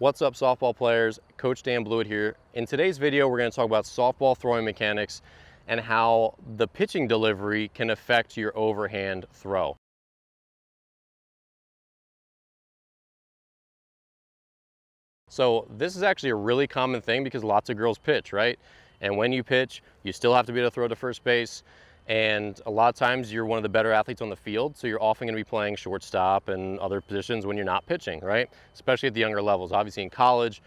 What's up, softball players? Coach Dan Blewett here. In today's video, we're going to talk about softball throwing mechanics and how the pitching delivery can affect your overhand throw. So this is actually a really common thing because lots of girls pitch, right? And when you pitch, you still have to be able to throw to first base. And a lot of times you're one of the better athletes on the field, so you're often going to be playing shortstop and other positions when you're not pitching, right? Especially at the younger levels. Obviously in college,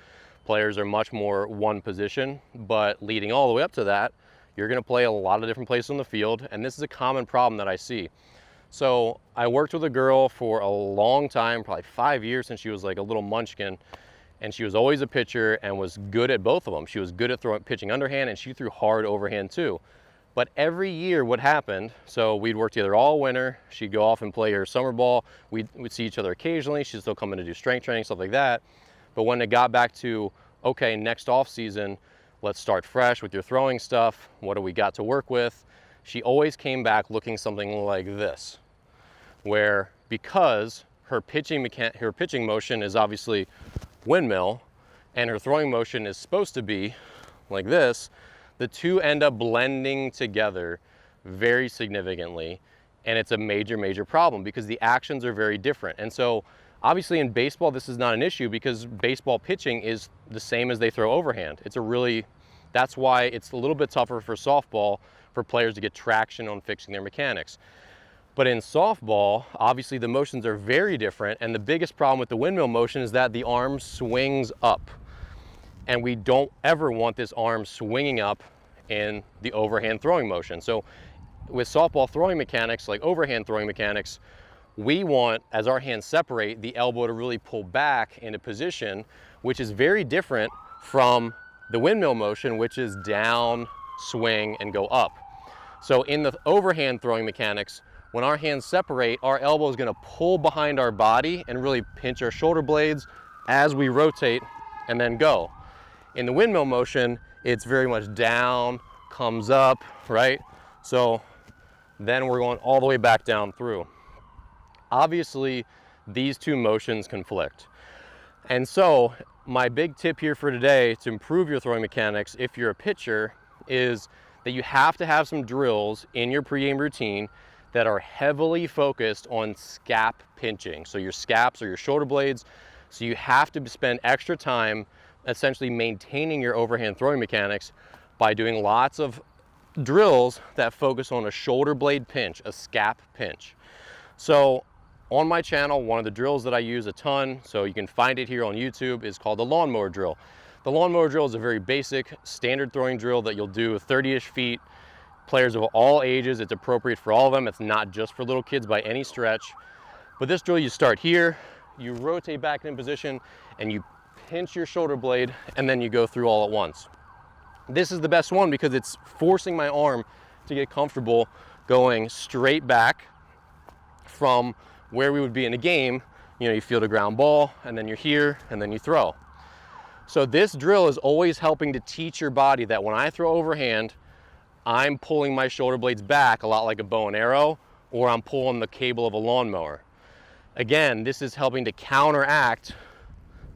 players are much more one position, but leading all the way up to that, you're going to play a lot of different places on the field, and this is a common problem that I see. So I worked with a girl for a long time, probably 5 years, since she was like a little munchkin, and she was always a pitcher and was good at both of them. She was good at pitching underhand, and she threw hard overhand too. But every year what happened, so we'd work together all winter, she'd go off and play her summer ball, we'd see each other occasionally, she'd still come in to do strength training, stuff like that. But when it got back to, okay, next off season, let's start fresh with your throwing stuff, what do we got to work with? She always came back looking something like this, where because her pitching motion is obviously windmill, and her throwing motion is supposed to be like this, the two end up blending together very significantly, and it's a major problem because the actions are very different. And so obviously in baseball this is not an issue because baseball pitching is the same as they throw overhand. That's why it's a little bit tougher for softball for players to get traction on fixing their mechanics. But in softball, obviously the motions are very different, and the biggest problem with the windmill motion is that the arm swings up. And we don't ever want this arm swinging up in the overhand throwing motion. So with softball throwing mechanics, like overhand throwing mechanics, we want, as our hands separate, the elbow to really pull back into position, which is very different from the windmill motion, which is down, swing, and go up. So in the overhand throwing mechanics, when our hands separate, our elbow is going to pull behind our body and really pinch our shoulder blades as we rotate and then go. In the windmill motion, it's very much down, comes up, right? So then we're going all the way back down through. Obviously, these two motions conflict. And so my big tip here for today to improve your throwing mechanics, if you're a pitcher, is that you have to have some drills in your pregame routine that are heavily focused on scap pinching. So your scaps or your shoulder blades. So you have to spend extra time essentially maintaining your overhand throwing mechanics by doing lots of drills that focus on a shoulder blade pinch, a scap pinch. So on my channel, one of the drills that I use a ton, so you can find it here on YouTube, is called the lawnmower drill. The lawnmower drill is a very basic standard throwing drill that you'll do 30-ish feet. Players of all ages, it's appropriate for all of them. It's not just for little kids by any stretch. But this drill, you start here, you rotate back in position, and you pinch your shoulder blade, and then you go through all at once. This is the best one because it's forcing my arm to get comfortable going straight back from where we would be in a game. You know, you field a ground ball, and then you're here, and then you throw. So this drill is always helping to teach your body that when I throw overhand, I'm pulling my shoulder blades back a lot like a bow and arrow, or I'm pulling the cable of a lawnmower. Again, this is helping to counteract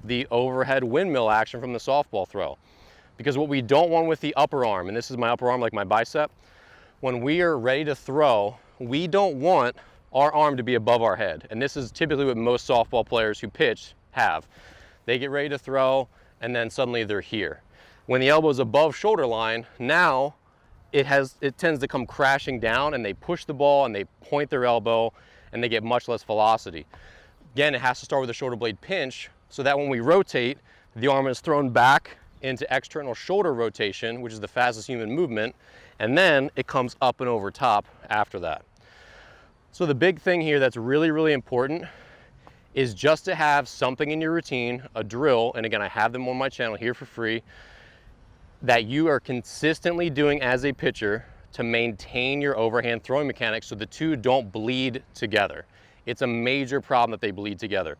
the overhead windmill action from the softball throw. Because what we don't want with the upper arm, and this is my upper arm like my bicep, when we are ready to throw, we don't want our arm to be above our head. And this is typically what most softball players who pitch have. They get ready to throw, and then suddenly they're here. When the elbow is above shoulder line, now it tends to come crashing down, and they push the ball and they point their elbow, and they get much less velocity. Again, it has to start with a shoulder blade pinch, so that when we rotate, the arm is thrown back into external shoulder rotation, which is the fastest human movement, and then it comes up and over top after that. So the big thing here that's really important is just to have something in your routine, a drill, and again, I have them on my channel here for free, that you are consistently doing as a pitcher to maintain your overhand throwing mechanics so the two don't bleed together. It's a major problem that they bleed together.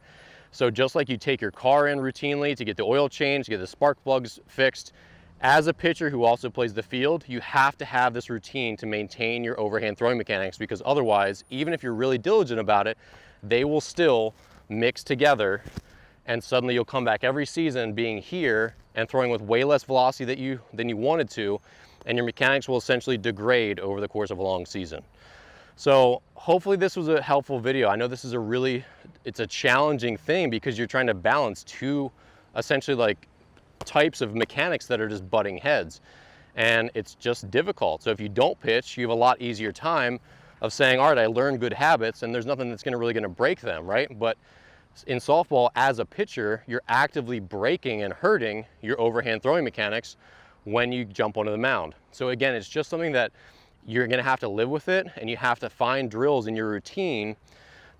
So just like you take your car in routinely to get the oil changed, to get the spark plugs fixed, as a pitcher who also plays the field, you have to have this routine to maintain your overhand throwing mechanics, because otherwise, even if you're really diligent about it, they will still mix together and suddenly you'll come back every season being here and throwing with way less velocity than you wanted to, and your mechanics will essentially degrade over the course of a long season. So hopefully this was a helpful video. I know this is it's a challenging thing because you're trying to balance two essentially like types of mechanics that are just butting heads, and it's just difficult. So if you don't pitch, you have a lot easier time of saying, all right, I learned good habits and there's nothing that's really going to break them, right? But in softball, as a pitcher, you're actively breaking and hurting your overhand throwing mechanics when you jump onto the mound. So again, it's just something that you're going to have to live with it, and you have to find drills in your routine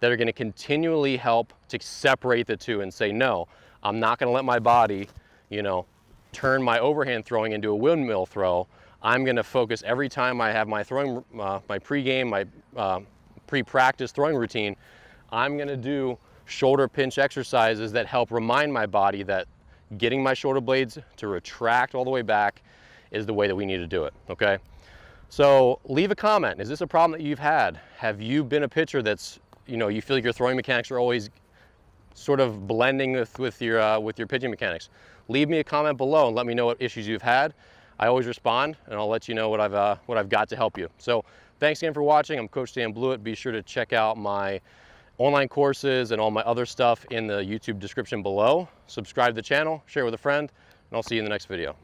that are going to continually help to separate the two and say, no, I'm not going to let my body, you know, turn my overhand throwing into a windmill throw. I'm going to focus every time I have my throwing, my pregame, my pre-practice throwing routine, I'm going to do shoulder pinch exercises that help remind my body that getting my shoulder blades to retract all the way back is the way that we need to do it, okay? So leave a comment. Is this a problem that you've had? Have you been a pitcher that's, you know, you feel like your throwing mechanics are always sort of blending with your pitching mechanics? Leave me a comment below and let me know what issues you've had. I always respond, and I'll let you know what I've got to help you. So thanks again for watching. I'm Coach Dan Blewett. Be sure to check out my online courses and all my other stuff in the YouTube description below. Subscribe to the channel, share with a friend, and I'll see you in the next video.